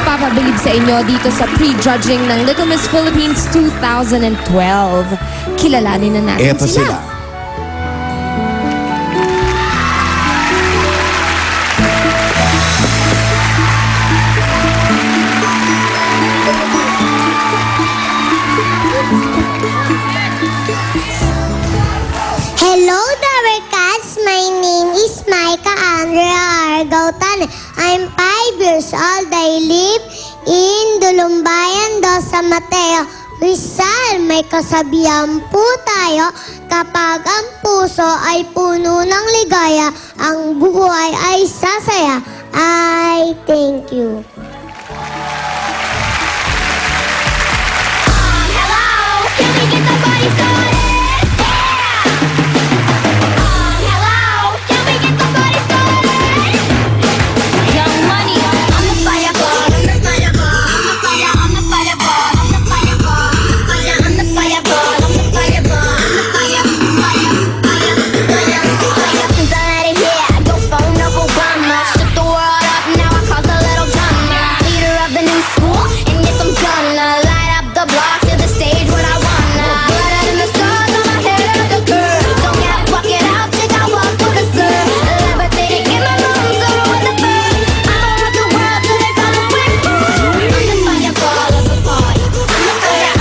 magpapabilib sa inyo dito sa pre-judging ng Little Miss Philippines 2012. Kilalanin na natin Eto sila. Hello, Dabarcats! My name is Micah Andrea Argautan. I'm 5 years old. I live in Dulumbayan, San Mateo, Rizal. May kasabihan po tayo, kapag ang puso ay puno ng ligaya, ang buhay ay sasaya. I thank you. Hello, can we get the party started? Hello, can we get the party started? Young Money, I'm the fire ball, I'm the fire ball, I'm the fire ball, I'm the fire ball, I'm the fire ball, I'm the fire ball, I'm the fire ball. Since I let it hit, your phone number one, shook the world up, now I cause a little drama. Leader of the new school, and yes I'm gonna light up the block to the stage when I wanna. Blood in the stars on my head of the curve. Don't get walk it out, check out walk through the surf. Levitating in my lungs, over with the bird. I'ma rock the world till they follow with me. I'm the fireball of the party.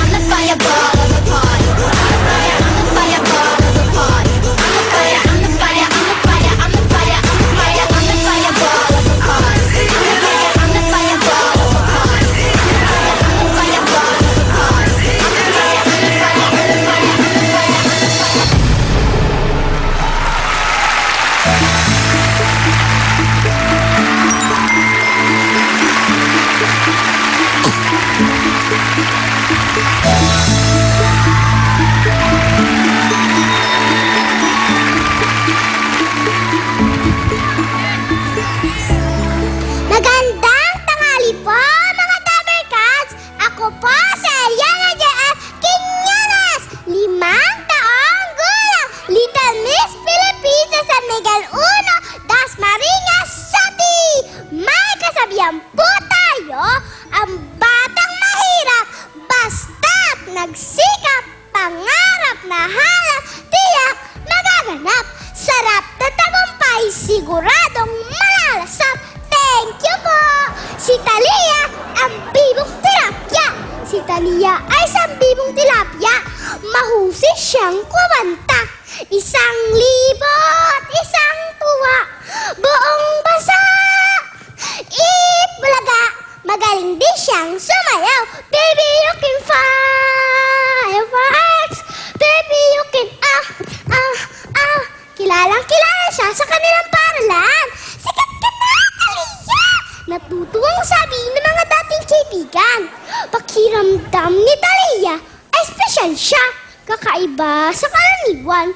I'm the fireball of the party. I'm the fireball of the party. I'm the fire, I'm the fire, I'm the fire, I'm the fire, I'm the fireball of the party. I'm the fireball of the party. I'm the fireball of the party. Magandang tanghali po, mga Dabarcats! Ako po si Eliana J.F. Quiñones, 5 taong gulang, Little Miss Philippines sa San Miguel 1, Dasmariñas City! May kasabihan po tayo, ang batang mahirap, basta't nagsikap, pangarap na hanap, tiyak magaganap. Sarap na tagumpay, siguradong malalasap. Thank you po! Si Talia, ang bibong tilapia. Si Talia ay isang bibong tilapia. Mahusay siyang kumanta. 1,000 at isang tuwa. Buong bansa. Eat bulaga. Magaling din siyang sumayaw. Baby, you can fireworks. Baby, you can Kilalang kilala siya sa kanilang paralan. Sikat ka na, Talia! Natutuwang sabihin ng mga dating kaibigan. Pakiramdam ni Talia ay espesyal siya. Kakaiba sa karaniwan.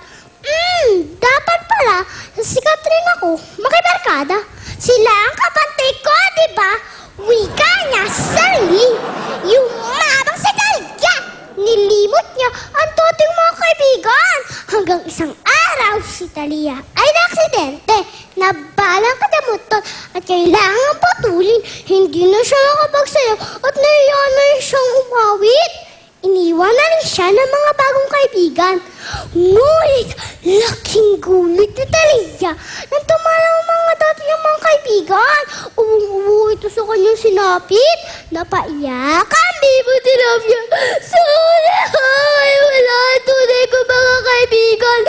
Dapat pala sikat rin ako makibarkada. Sila ang kapantay ko, di ba? Wika niya sarili. Yumabang si Talia. Nilimot niya ang toting mga kaibigan. Hanggang isang araw, si Talia ay naaksidente. Nabalang kadamutot at kailangan putulin. Hindi na siya nakapagsayaw at nahiya na siyang umawit. Iniwan na rin siya ng mga bagong kaibigan. Ngunit, laking gulit ni Talia nang tumalaw ang mga dati niyang mga kaibigan. Umuwi ito sa kanyang sinapit. Napaiyak ang bibo tilapia. Sorry, ay wala ang tunay ko mga kaibigan.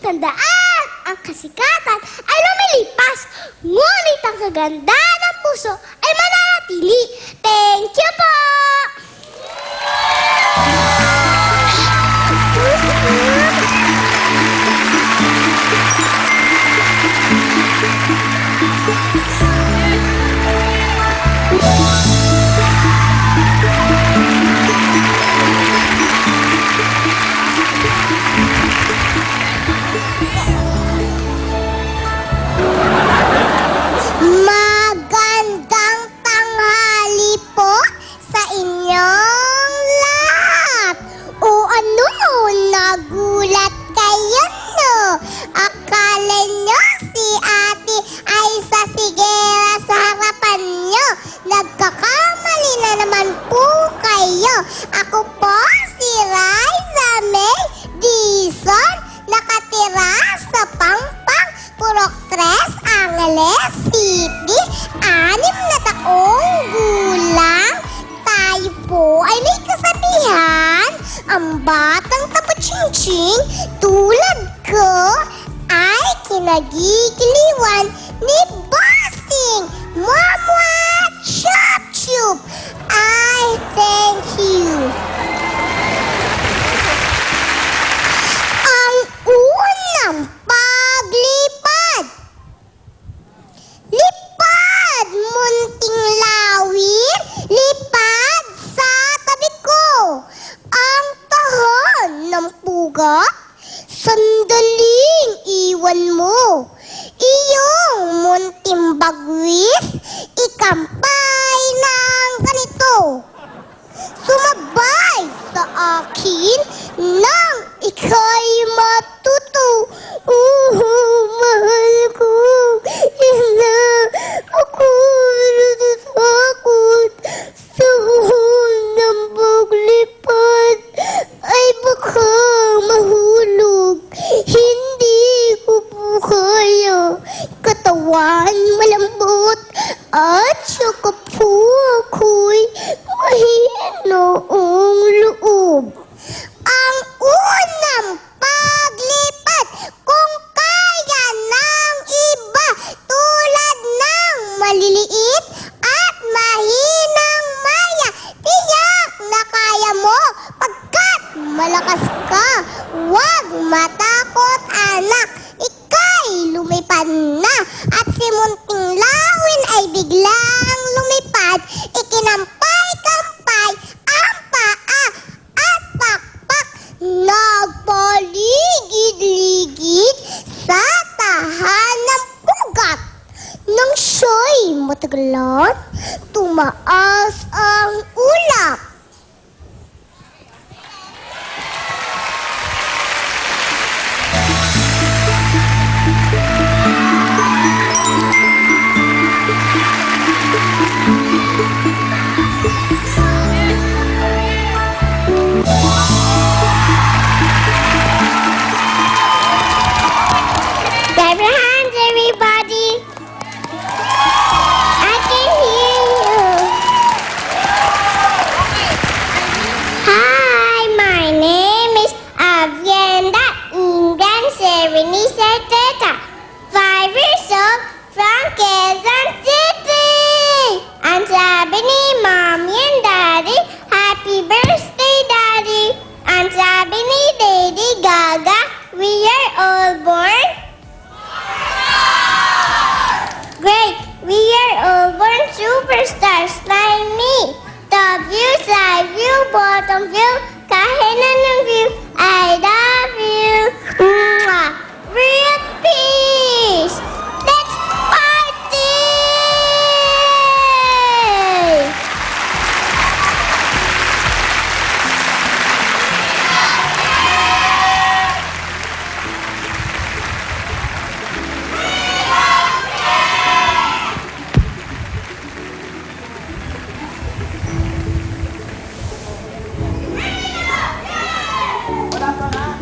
Tandaan, ang kasikatan ay lumilipas. Ngunit ang kagandahan ng puso ay mananatili. Thank you po! Magandang tanghali po sa inyo. batang tapatsing-tsing tulad ko ay kinagigiliwan ni Bossing Mama Chup Chup. I thank you. Ang unang paglipad. Lipad, munting lawin, lipad sa tabi ko. Ang tahon ng pugat, sandaling iwan mo. Iyong munting bagwis, ikampay ng ganito. Sumabay sa akin nang ika'y matuto. Mahal ko, ina, ako natatakot sa unang paglipad ay baka mahulog. Hindi ko po kaya, katawan malambot at saka po ako'y mahinoong loob. Ang unang paglipad kung kaya ng iba tulad ng maliliit at mahinang maya. Tiyak na kaya mo pagkat malakas ka. Huwag matakot anak, ika'y lumipad na at si munting lawin ay biglang lumipad. Ikinampay-kampay ang paa at pakpak, nagpaligid-ligid sa tahanang pugat. Nang siya'y matagalan, tumaas ang ulap. Clap your hands, everybody. I can hear you. Hi, my name is Avienda Ingan Serenisa Teta, 5 years old from Quezon City. Ang sabi ni Mommy and Daddy, Happy birthday, Daddy. Ang sabi ni Lady Gaga, we are all born. Great, we are all born superstars like me. Top view, side view, bottom view, kahit anong view, I love you. Mwah! Real peace! Let's party! Wala pa nga.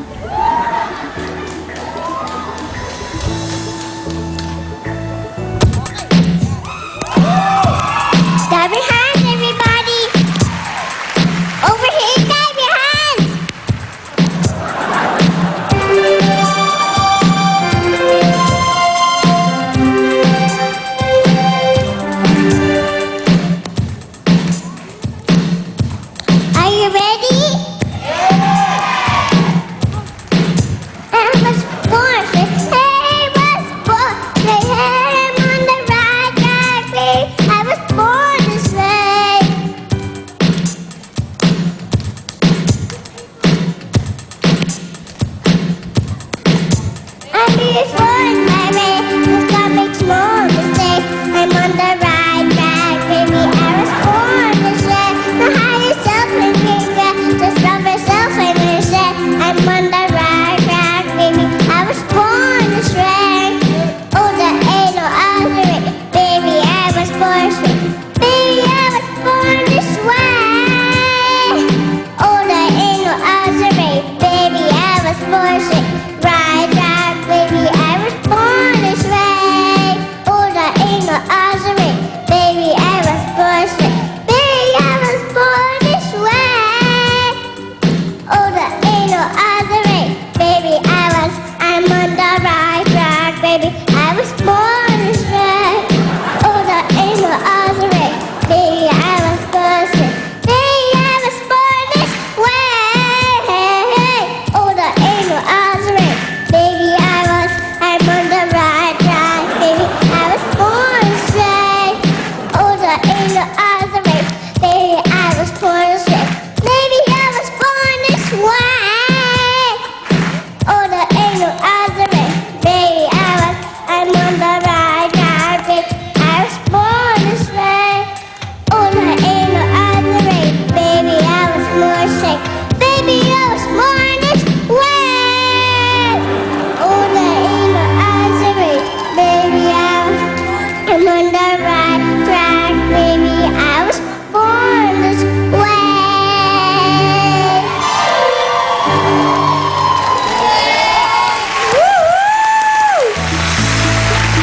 the right track, baby. I was born this way.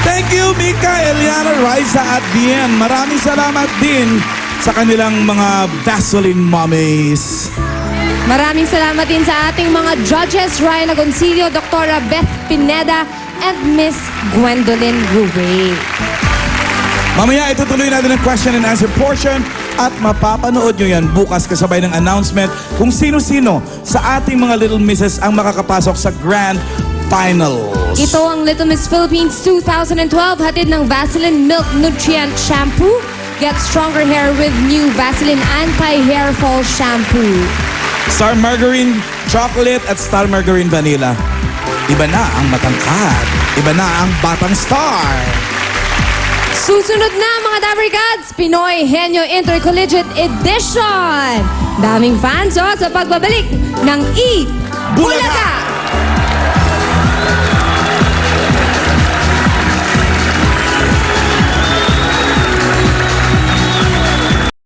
Thank you, Mika, Eliana, Raisa at Bien. Maraming salamat din sa kanilang mga Vaseline mommies. Maraming salamat din sa ating mga judges, Ryan Agoncillo, Dr. Beth Pineda, and Miss Gwendolyn Ruwe. Mamaya itutuloy natin ang question and answer portion at mapapanood nyo yan bukas kasabay ng announcement kung sino-sino sa ating mga Little Misses ang makakapasok sa Grand Finals. Ito ang Little Miss Philippines 2012, hatid ng Vaseline Milk Nutrient Shampoo. Get stronger hair with new Vaseline Anti-Hair Fall Shampoo. Star Margarine Chocolate at Star Margarine Vanilla. Iba na ang matangkad. Iba na ang batang star. Susunod na mga Dabber Gods, Pinoy Henyo Intercollegiate Edition. Daming fans sa pagbabalik ng E! Bulaga!